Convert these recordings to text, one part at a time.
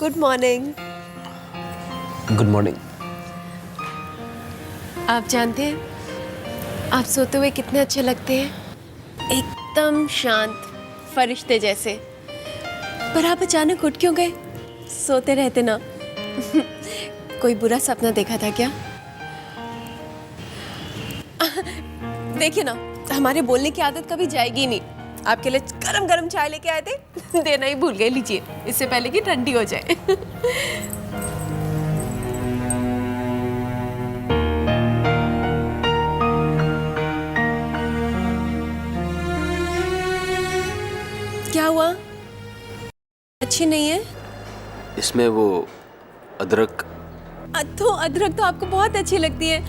Good morning. Good morning. आप जानते हैं आप सोते हुए कितने अच्छे लगते हैं, एकदम शांत फरिश्ते जैसे। पर आप अचानक उठ क्यों गए? सोते रहते ना। कोई बुरा सपना देखा था क्या? देखिए ना, हमारे बोलने की आदत कभी जाएगी नहीं। आपके लिए गरम गरम चाय लेके आए थे, देना ही भूल गए। लीजिए, इससे पहले कि ठंडी हो जाए। क्या हुआ? अच्छी नहीं है? इसमें वो अदरक। तो अदरक तो आपको बहुत अच्छी लगती है।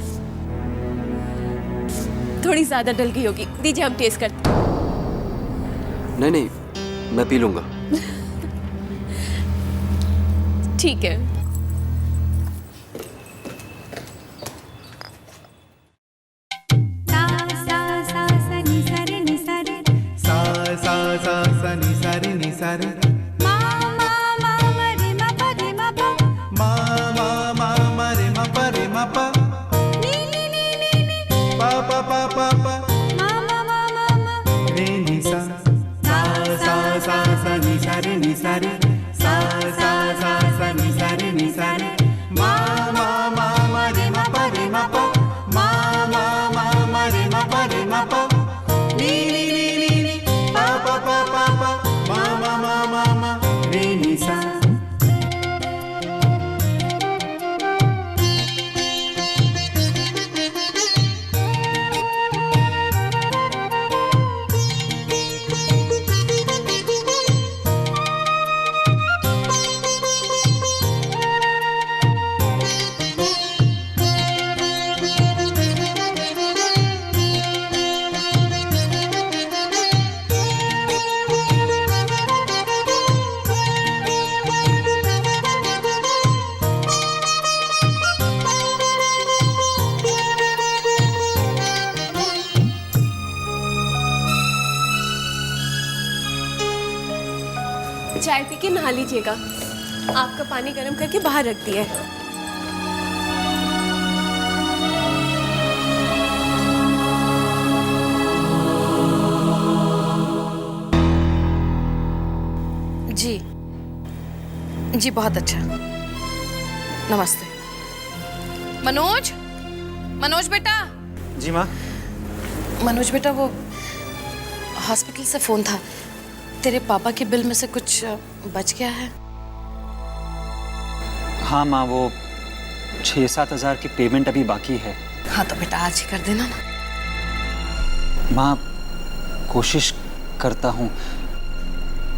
थोड़ी ज्यादा डल गई होगी, दीजिए हम टेस्ट करते हैं। नहीं नहीं, मैं पी लूंगा। ठीक है। चाय पी के नहा लीजिएगा। आपका पानी गर्म करके बाहर रख दिया है। जी जी, बहुत अच्छा। नमस्ते। मनोज, मनोज बेटा। जी माँ। मनोज बेटा, वो हॉस्पिटल से फोन था, तेरे पापा के बिल में से कुछ बच गया है? हाँ माँ, वो 6-7 हज़ार की पेमेंट अभी बाकी है। हाँ तो बेटा आज ही कर देना ना। माँ, कोशिश करता हूँ,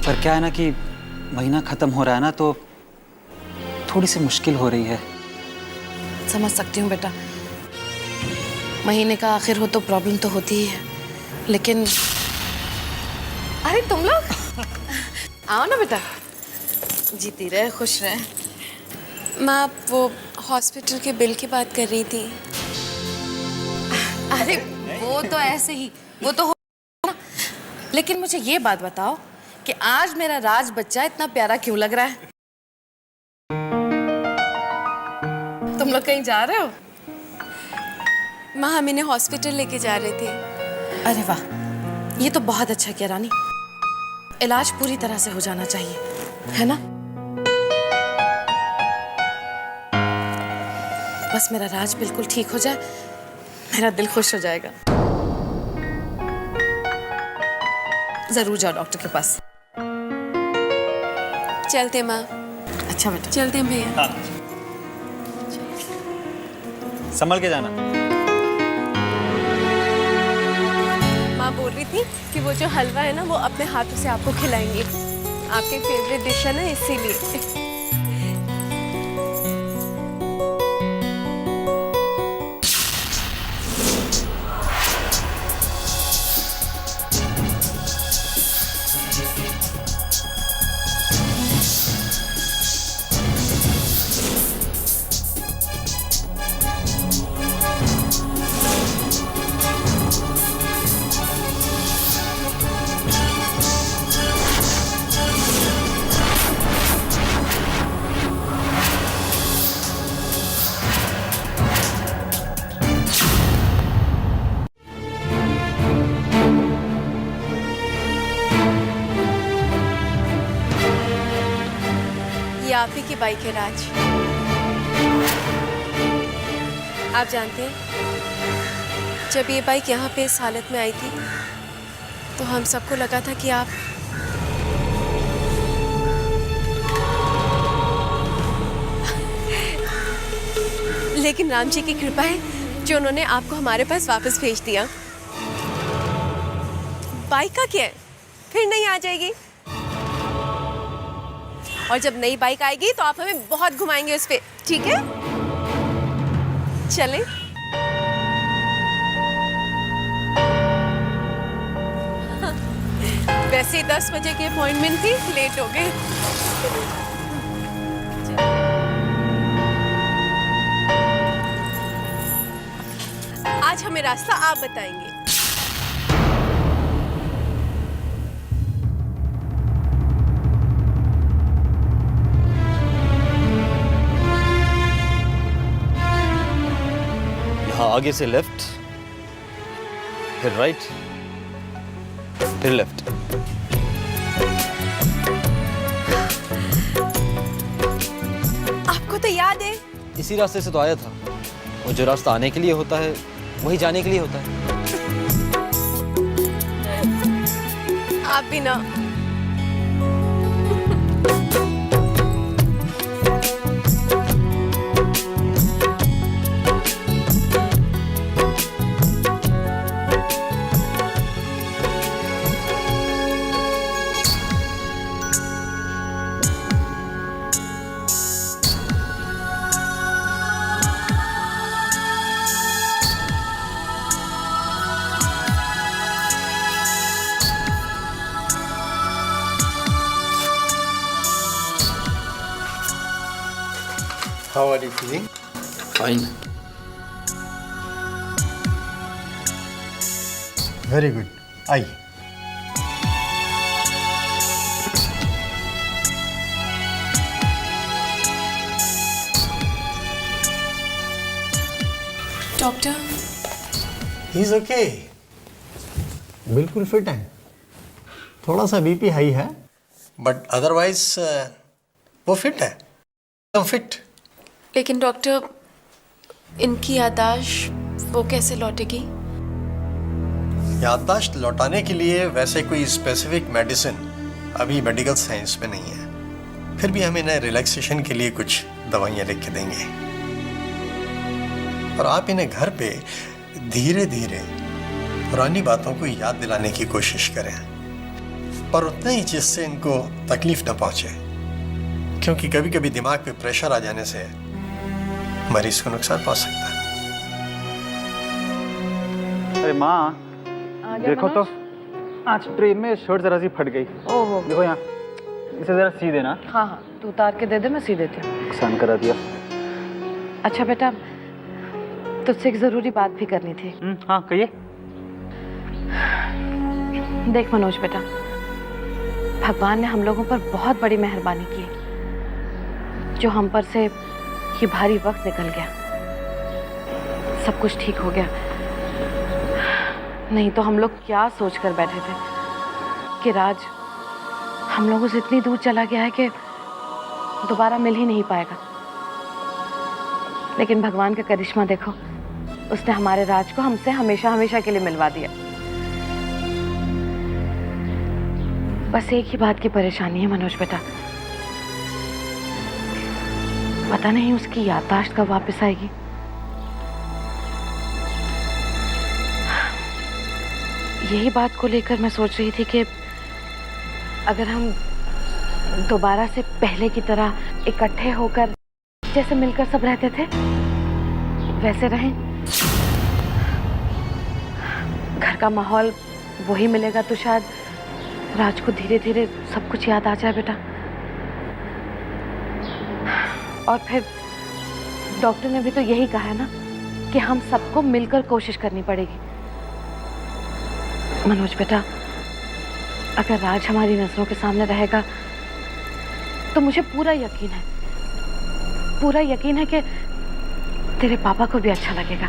पर क्या है ना कि महीना ख़त्म हो रहा है ना, तो थोड़ी सी मुश्किल हो रही है। समझ सकती हूँ बेटा, महीने का आखिर हो तो प्रॉब्लम तो होती ही है, लेकिन अरे तुम लोग आओ ना बेटा, जीती रहे, खुश रहे। माँ, वो हॉस्पिटल के बिल की बात कर रही थी। अरे वो तो ऐसे ही, वो तो हो ना। लेकिन मुझे ये बात बताओ कि आज मेरा राज बच्चा इतना प्यारा क्यों लग रहा है? तुम लोग कहीं जा रहे हो? माँ, हम इन्हें हॉस्पिटल लेके जा रहे थे। अरे वाह, ये तो बहुत अच्छा किया रानी। इलाज पूरी तरह से हो जाना चाहिए, है ना? बस मेरा राज बिल्कुल ठीक हो जाए, मेरा दिल खुश हो जाएगा। जरूर जाओ डॉक्टर के पास। चलते माँ। अच्छा बेटा, चलते हैं भैया। हाँ। संभल के जाना। माँ बोल रही थी कि वो जो हलवा है ना, वो अपने हाथों से आपको खिलाएंगे। आपके फेवरेट डिश है ना, इसीलिए। आप ही की बाइक है राज। आप जानते हैं, जब ये बाइक यहाँ पे इस हालत में आई थी तो हम सबको लगा था कि आप लेकिन राम जी की कृपा है जो उन्होंने आपको हमारे पास वापस भेज दिया। बाइक का क्या है, फिर नहीं आ जाएगी। और जब नई बाइक आएगी तो आप हमें बहुत घुमाएंगे उस पे, ठीक है? चलें? वैसे ही 10 बजे की अपॉइंटमेंट थी, लेट हो गए। आज हमें रास्ता आप बताएंगे। यहाँ आगे से लेफ्ट, फिर राइट, फिर लेफ्ट। आपको तो याद है? इसी रास्ते से तो आया था। और जो रास्ता आने के लिए होता है वही जाने के लिए होता है। आप भी ना। How are you feeling? Fine. Very good. आइए। Doctor, He is okay. बिल्कुल फिट है। थोड़ा सा बीपी हाई है, बट अदरवाइज वो फिट है, एकदम फिट। लेकिन डॉक्टर, इनकी याददाश्त वो कैसे लौटेगी? याददाश्त लौटाने के लिए वैसे कोई स्पेसिफिक मेडिसिन अभी मेडिकल साइंस में नहीं है। फिर भी हम इन्हें रिलैक्सेशन के लिए कुछ दवाइयाँ लिख के देंगे और आप इन्हें घर पे धीरे धीरे पुरानी बातों को याद दिलाने की कोशिश करें, पर उतने ही जिससे इनको तकलीफ न पहुंचे, क्योंकि कभी कभी दिमाग पे प्रेशर आ जाने से मरीज को नुकसान पहुंच सकता है। अरे माँ, देखो तो आज ट्रेन में शर्ट जरा सी फट गई। ओहो। देखो यहाँ, इसे जरा सी देना। हाँ हाँ, तू उतार के दे दे, मैं सी देती हूँ। नुकसान करा दिया। अच्छा बेटा, तुझसे एक ज़रूरी बात भी करनी थी। हाँ कहिए। देख मनोज बेटा, भगवान ने हम लोगों पर बहुत बड़ी मेहरबानी की है, जो हम पर से ये भारी वक्त निकल गया, सब कुछ ठीक हो गया। नहीं तो हम लोग क्या सोच कर बैठे थे कि राज हम लोगों से इतनी दूर चला गया है कि दोबारा मिल ही नहीं पाएगा। लेकिन भगवान का करिश्मा देखो, उसने हमारे राज को हमसे हमेशा हमेशा के लिए मिलवा दिया। बस एक ही बात की परेशानी है मनोज बेटा, पता नहीं उसकी याददाश्त कब वापस आएगी। यही बात को लेकर मैं सोच रही थी कि अगर हम दोबारा से पहले की तरह इकट्ठे होकर जैसे मिलकर सब रहते थे वैसे रहें। घर का माहौल वही मिलेगा तो शायद राज को धीरे धीरे सब कुछ याद आ जाए बेटा। और फिर डॉक्टर ने भी तो यही कहा है ना कि हम सबको मिलकर कोशिश करनी पड़ेगी। मनोज बेटा, अगर राज हमारी नजरों के सामने रहेगा तो मुझे पूरा यकीन है कि तेरे पापा को भी अच्छा लगेगा।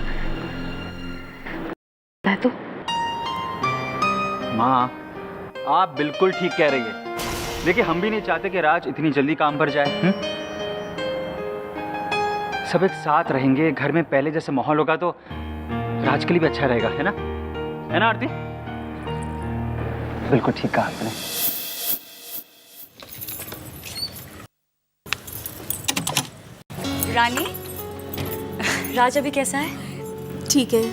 है तू? माँ, आप बिल्कुल ठीक कह रही है। देखिए, हम भी नहीं चाहते कि राज इतनी जल्दी काम पर जाए। सब एक साथ रहेंगे, घर में पहले जैसे माहौल होगा तो राज के लिए भी अच्छा रहेगा, है ना आरती? बिल्कुल ठीक कहा आपने। रानी, राज अभी कैसा है? ठीक है।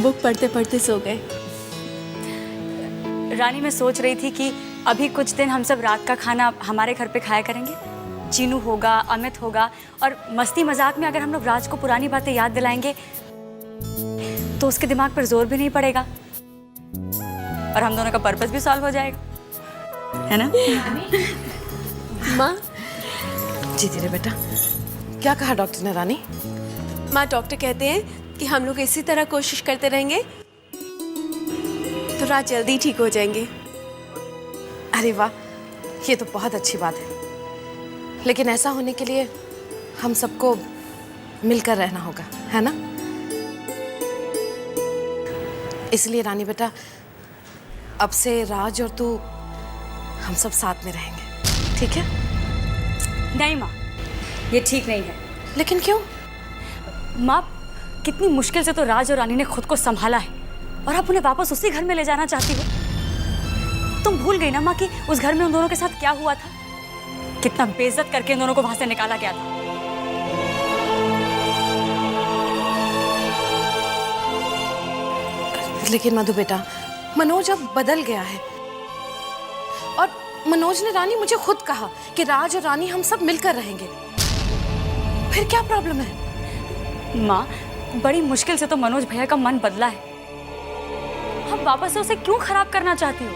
बुक पढ़ते पढ़ते सो गए। रानी, मैं सोच रही थी कि अभी कुछ दिन हम सब रात का खाना हमारे घर पे खाया करेंगे। चीनू होगा, अमित होगा, और मस्ती मजाक में अगर हम लोग राज को पुरानी बातें याद दिलाएंगे तो उसके दिमाग पर जोर भी नहीं पड़ेगा और हम दोनों का पर्पस भी सॉल्व हो जाएगा, है ना? माँ, जी धीरे बेटा, क्या कहा डॉक्टर ने रानी? माँ डॉक्टर कहते हैं कि हम लोग इसी तरह कोशिश करते रहेंगे तो राज जल्दी ठीक हो जाएंगे। अरे वाह, ये तो बहुत अच्छी बात है। लेकिन ऐसा होने के लिए हम सबको मिलकर रहना होगा, है ना? इसलिए रानी बेटा, अब से राज और तू हम सब साथ में रहेंगे, ठीक है? नहीं माँ, ये ठीक नहीं है। लेकिन क्यों? माँ, कितनी मुश्किल से तो राज और रानी ने खुद को संभाला है और आप उन्हें वापस उसी घर में ले जाना चाहती हो। तुम भूल गई ना माँ कि उस घर में उन दोनों के साथ क्या हुआ था? कितना बेइज्जत करके उन दोनों को वहां से निकाला गया था। लेकिन मधु बेटा, मनोज अब बदल गया है और मनोज ने रानी मुझे खुद कहा कि राज और रानी हम सब मिलकर रहेंगे। फिर क्या प्रॉब्लम है? माँ, बड़ी मुश्किल से तो मनोज भैया का मन बदला है। हम वापस से उसे क्यों खराब करना चाहती हो?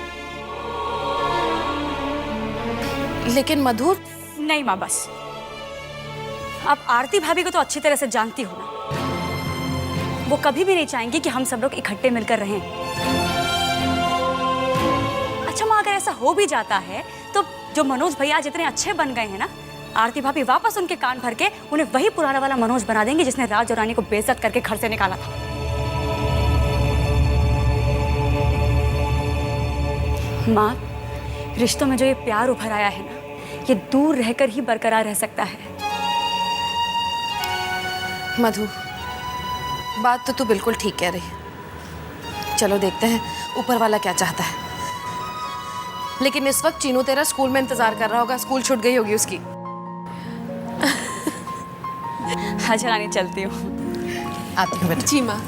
लेकिन मधु, नहीं माँ, बस। आप आरती भाभी को तो अच्छी तरह से जानती हो ना, वो कभी भी नहीं चाहेंगी कि हम सब लोग इकट्ठे मिलकर रहें। अच्छा माँ, अगर ऐसा हो भी जाता है तो जो मनोज भैया आज इतने अच्छे बन गए हैं ना, आरती भाभी वापस उनके कान भर के उन्हें वही पुराना वाला मनोज बना देंगे जिसने राज और रानी को बेइज्जत करके घर से निकाला था। माँ, रिश्तों में जो ये प्यार उभर आया है ना, ये दूर रहकर ही बरकरार रह सकता है। मधु, बात तो तू बिल्कुल ठीक कह रही है। चलो देखते हैं ऊपर वाला क्या चाहता है। लेकिन इस वक्त चीनू तेरा स्कूल में इंतजार कर रहा होगा, स्कूल छूट गई होगी उसकी। अच्छा रानी, चलती हूँ। आती हूँ बेटा। जी माँ।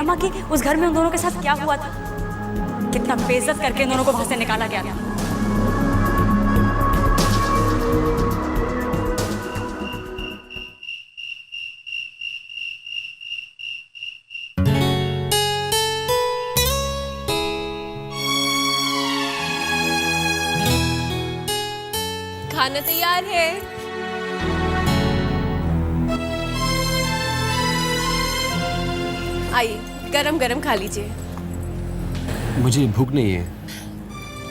माँ कि उस घर में उन दोनों के साथ क्या हुआ था? कितना बेइज्जत करके उन दोनों को वहां से निकाला गया था। खाना तैयार है। आइए, गरम गरम खा लीजिए। मुझे भूख नहीं है।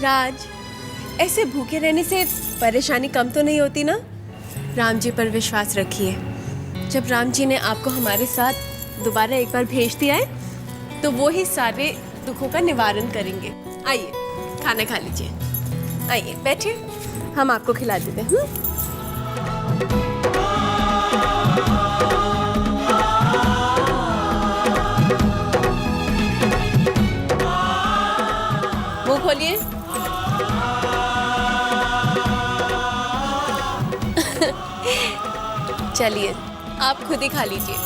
राज, ऐसे भूखे रहने से परेशानी कम तो नहीं होती ना? राम जी पर विश्वास रखिए। जब राम जी ने आपको हमारे साथ दोबारा एक बार भेज दिया है तो वो ही सारे दुखों का निवारण करेंगे। आइए, खाना खा लीजिए। आइए बैठिए, हम आपको खिला देते हैं। मुंह खोलिए। चलिए, आप खुद ही खा लीजिए।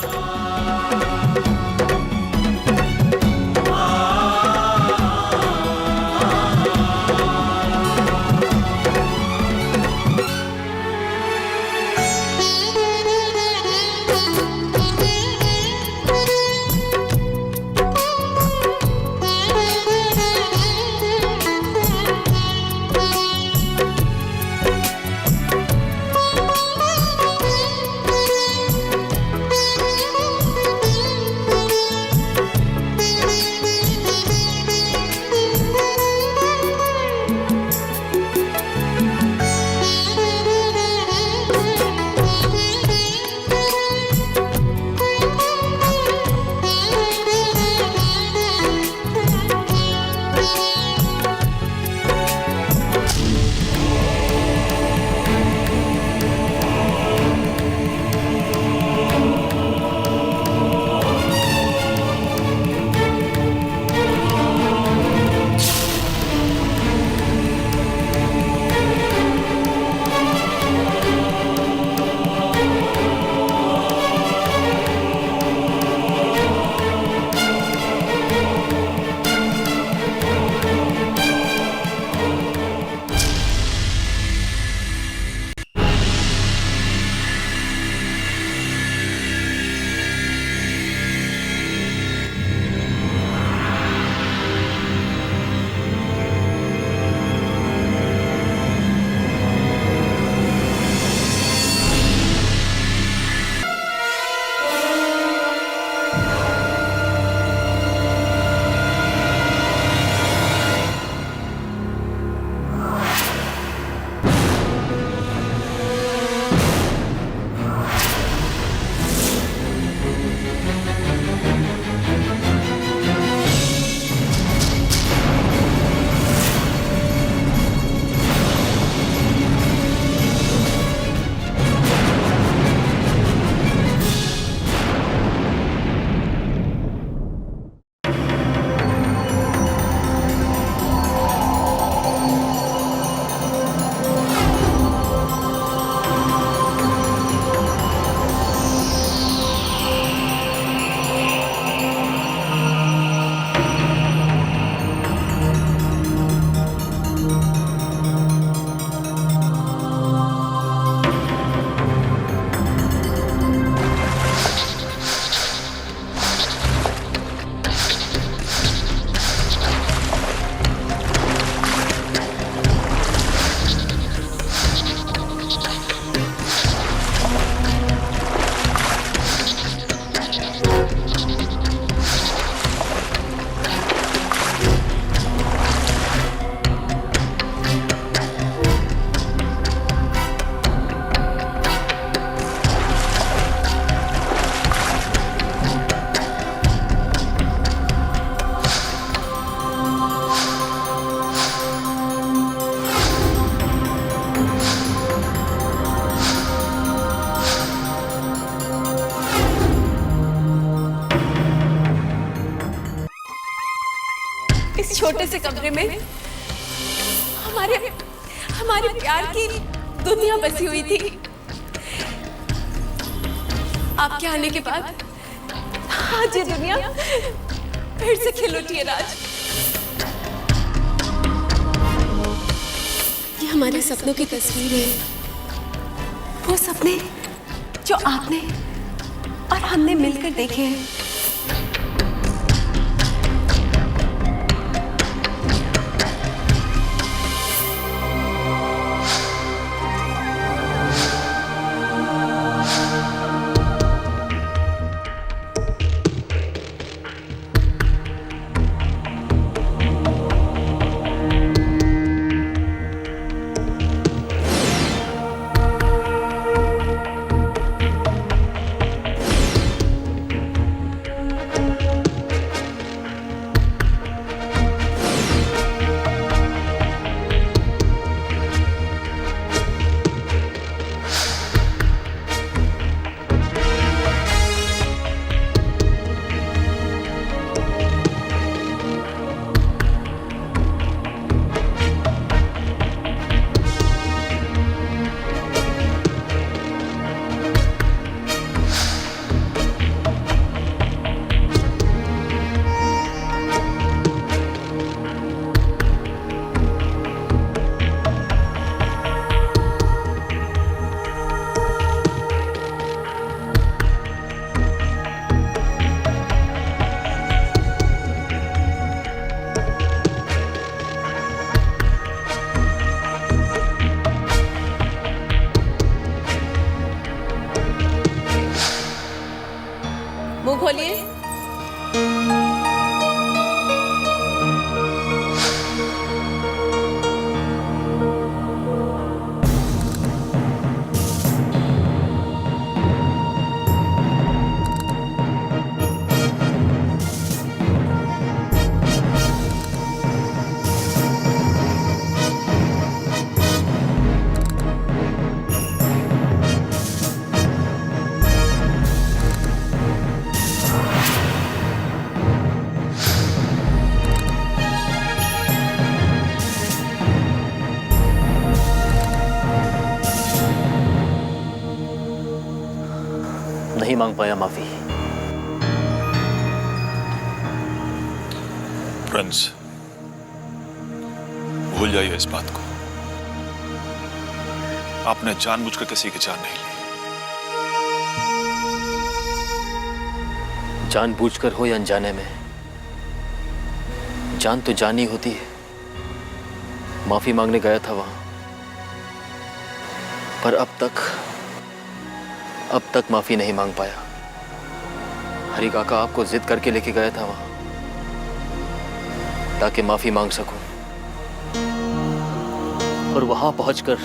इस छोटे से कमरे में हमारे हमारे प्यार की दुनिया बसी हुई थी। आपके आने के बाद आज ये दुनिया फिर से खिल उठी है राज। ये हमारे सपनों की तस्वीर है, वो सपने जो आपने और हमने मिलकर देखे हैं। मुंह खोलिए। नहीं मांग पाया माफी। प्रिंस, भूल जाइए इस बात को। आपने जानबूझकर किसी की जान नहीं ली। जानबूझकर हो या अनजाने में, जान तो जान ही होती है। माफी मांगने गया था वहां, पर अब तक माफी नहीं मांग पाया। हरी काका आपको जिद करके लेके गया था वहां, ताकि माफी मांग सकूं। और वहां पहुंचकर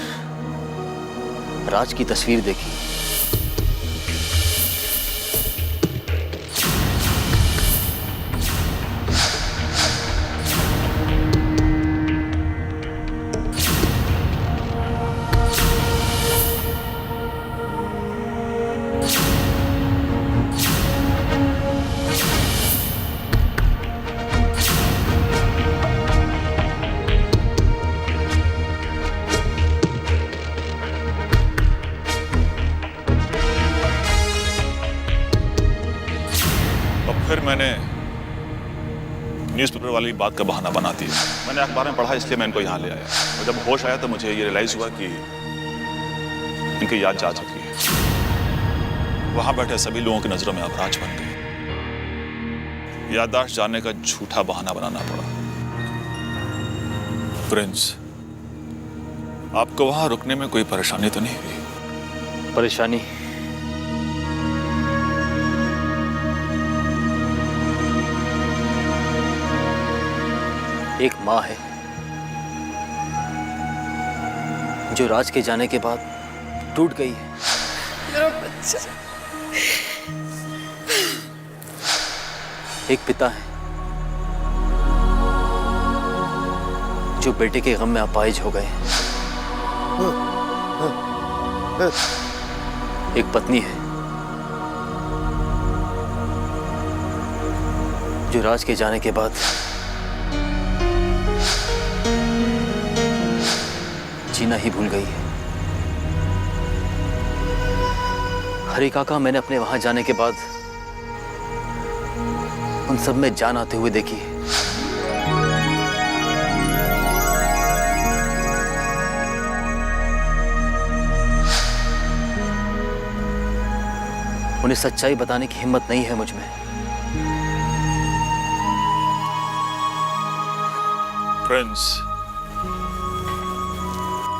राज की तस्वीर देखी। फिर मैंने न्यूज़पेपर वाली बात का बहाना बना दिया। मैंने अखबार में पढ़ा, इसलिए मैं इनको यहाँ ले आया। और जब होश आया तो मुझे ये रियलाइज हुआ कि इनकी याद जा चुकी है। वहां बैठे सभी लोगों की नजरों में अब राज बन गए। याददाश्त जानने का झूठा बहाना बनाना पड़ा। प्रिंस, आपको वहां रुकने में कोई परेशानी तो नहीं हुई? परेशानी? एक माँ है जो राज के जाने के बाद टूट गई है। मेरा बच्चा। एक पिता है जो बेटे के गम में अपाहिज हो गए। एक पत्नी है जो राज के जाने के बाद जीना ही भूल गई है। हरी काका मैंने अपने वहां जाने के बाद उन सब में जान आते हुए देखी है। उन्हें सच्चाई बताने की हिम्मत नहीं है मुझ में। फ्रेंड्स,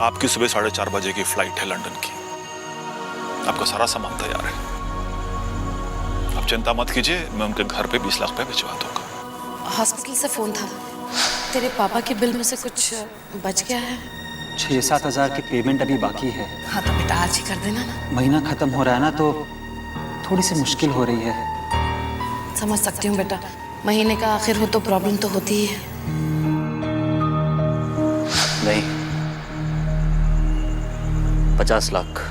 आपकी सुबह 4:30 बजे की फ्लाइट है लंदन की। आपका सारा सामान तैयार है। आप चिंता मत कीजिए, मैं उनके घर पे 20 लाख रुपए भिजवा दूंगा। हॉस्पिटल से फोन था, तेरे पापा के बिल में से कुछ बच गया है। 6-7 हज़ार की पेमेंट अभी बाकी है। हाँ तो बेटा आज ही कर देना ना। महीना खत्म हो रहा है ना, तो थोड़ी सी mushkil हो रही है। समझ सकती हूँ बेटा, महीने का आखिर हो तो प्रॉब्लम तो होती ही है। नहीं, 50 लाख।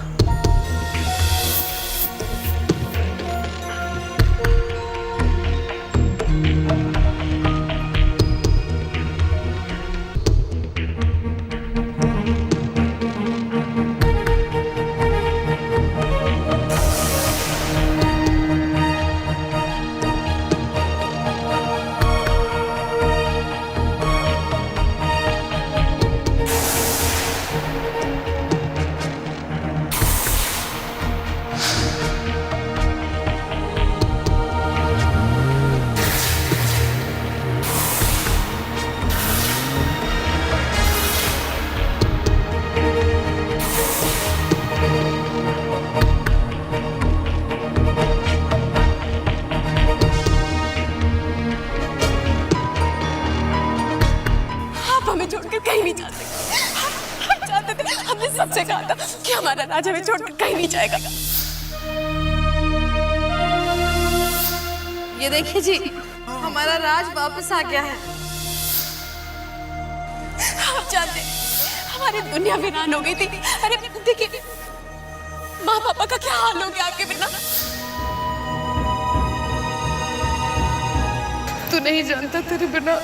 कहीं नहीं जा सकते। हम चाहते थे, हमने सबसे कहा था कि हमारा राज हमें छोड़कर कहीं नहीं जाएगा। ये देखिए जी, हमारा राज वापस आ गया है। आप जानते, हमारी दुनिया वीरान हो गई थी। अरे देखिए, माँ पापा का क्या हाल हो गया आपके बिना। तू नहीं जानता, तेरे बिना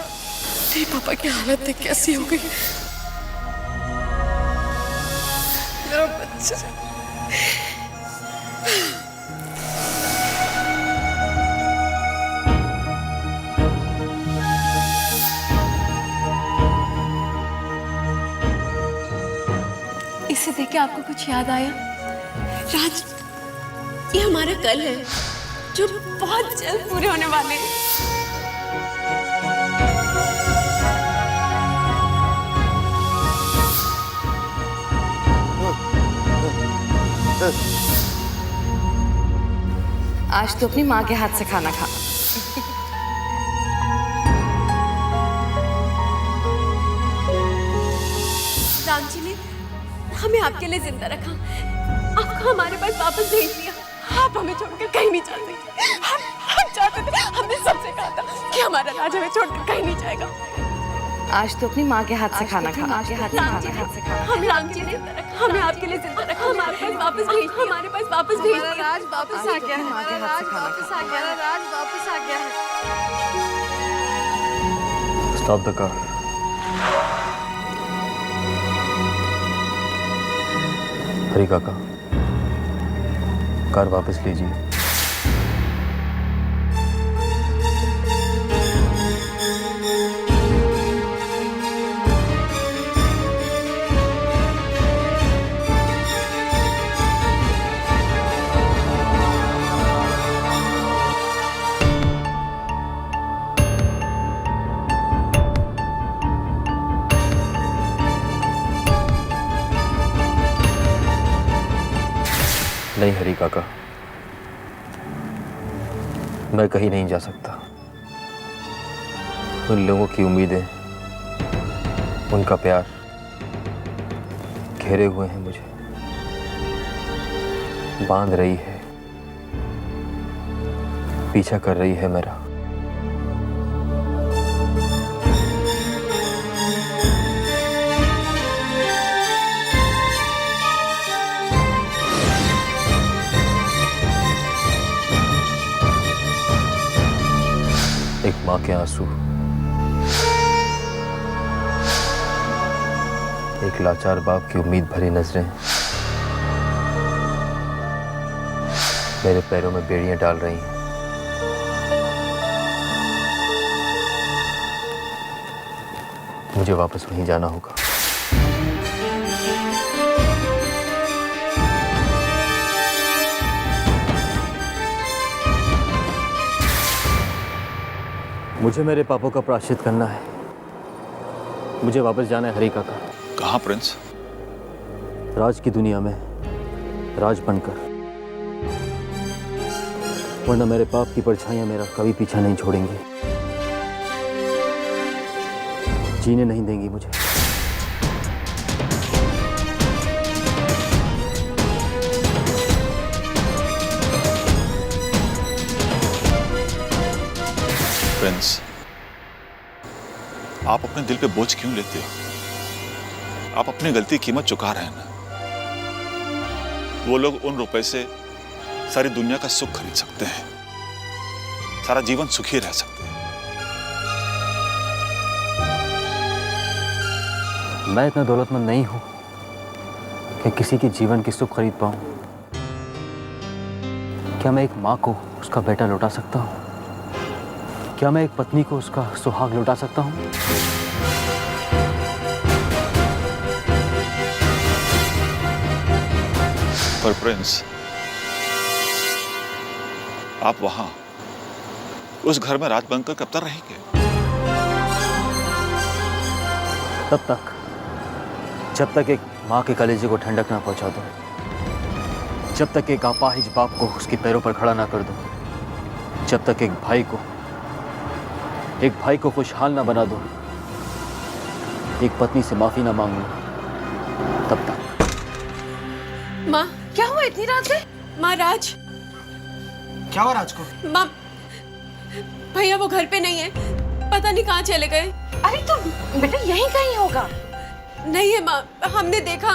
तेरे पापा की हालत देख कैसी हो गई। मेरा बच्चा। इसे देख के आपको कुछ याद आया? राज, ये हमारा कल है जो बहुत जल्द पूरे होने वाले हैं। आज तो अपनी माँ के हाथ से खाना खा। राम जी ने हमें आपके लिए जिंदा रखा, आपको हमारे पास वापस भेज दिया। आप हमें छोड़कर कहीं नहीं जा सकते। हम चाहते थे, हमने सबसे कहा था कि हमारा राज हमें छोड़कर कहीं नहीं जाएगा। आज तो अपनी माँ के हाथ से खाना खा। राम जी ने हम राम जी ने हमें आपके लिए जिंदा रखा, हमारे पास वापस भेज दिया। हमारे पास वापस भेज दिया। राज वापस आ गया है। माँ के हाथ से खाना खा। राज वापस आ गया है। Stop the car. हरी काका, कार वापस लीजिए। नहीं हरी काका, मैं कहीं नहीं जा सकता। उन लोगों की उम्मीदें, उनका प्यार घेरे हुए हैं मुझे, बांध रही है, पीछा कर रही है मेरा। एक माँ के आंसू, एक लाचार बाप की उम्मीद भरी नजरें मेरे पैरों में बेड़ियां डाल रही हैं। मुझे वापस वहीं जाना होगा। मुझे मेरे पापों का प्रायश्चित करना है। मुझे वापस जाना है हरी काका। कहाँ प्रिंस? राज की दुनिया में राज बनकर, वरना मेरे पाप की परछाइयां मेरा कभी पीछा नहीं छोड़ेंगी, जीने नहीं देंगी मुझे। प्रिंस, आप अपने दिल पे बोझ क्यों लेते हो? आप अपनी गलती की कीमत चुका रहे हैं ना। वो लोग उन रुपए से सारी दुनिया का सुख खरीद सकते हैं, सारा जीवन सुखी रह सकते हैं। मैं इतना दौलतमंद नहीं हूं कि किसी के जीवन की सुख खरीद पाऊं। क्या मैं एक मां को उसका बेटा लौटा सकता हूं? क्या मैं एक पत्नी को उसका सुहाग लौटा सकता हूं? पर प्रिंस, आप वहां उस घर में राज बनकर कब तक रहेंगे? तब तक जब तक एक माँ के कलेजे को ठंडक ना पहुंचा दो, जब तक एक अपाहिज बाप को उसके पैरों पर खड़ा ना कर दो, जब तक एक भाई को खुशहाल ना बना दो, एक पत्नी से माफी ना मांग लो, तब तक। माँ, क्या हुआ इतनी रात से? माँ, राज। क्या हुआ राज को? माँ, भैया वो घर पे नहीं है, पता नहीं कहाँ चले गए। अरे तो बेटा यहीं कहीं होगा। नहीं है माँ, हमने देखा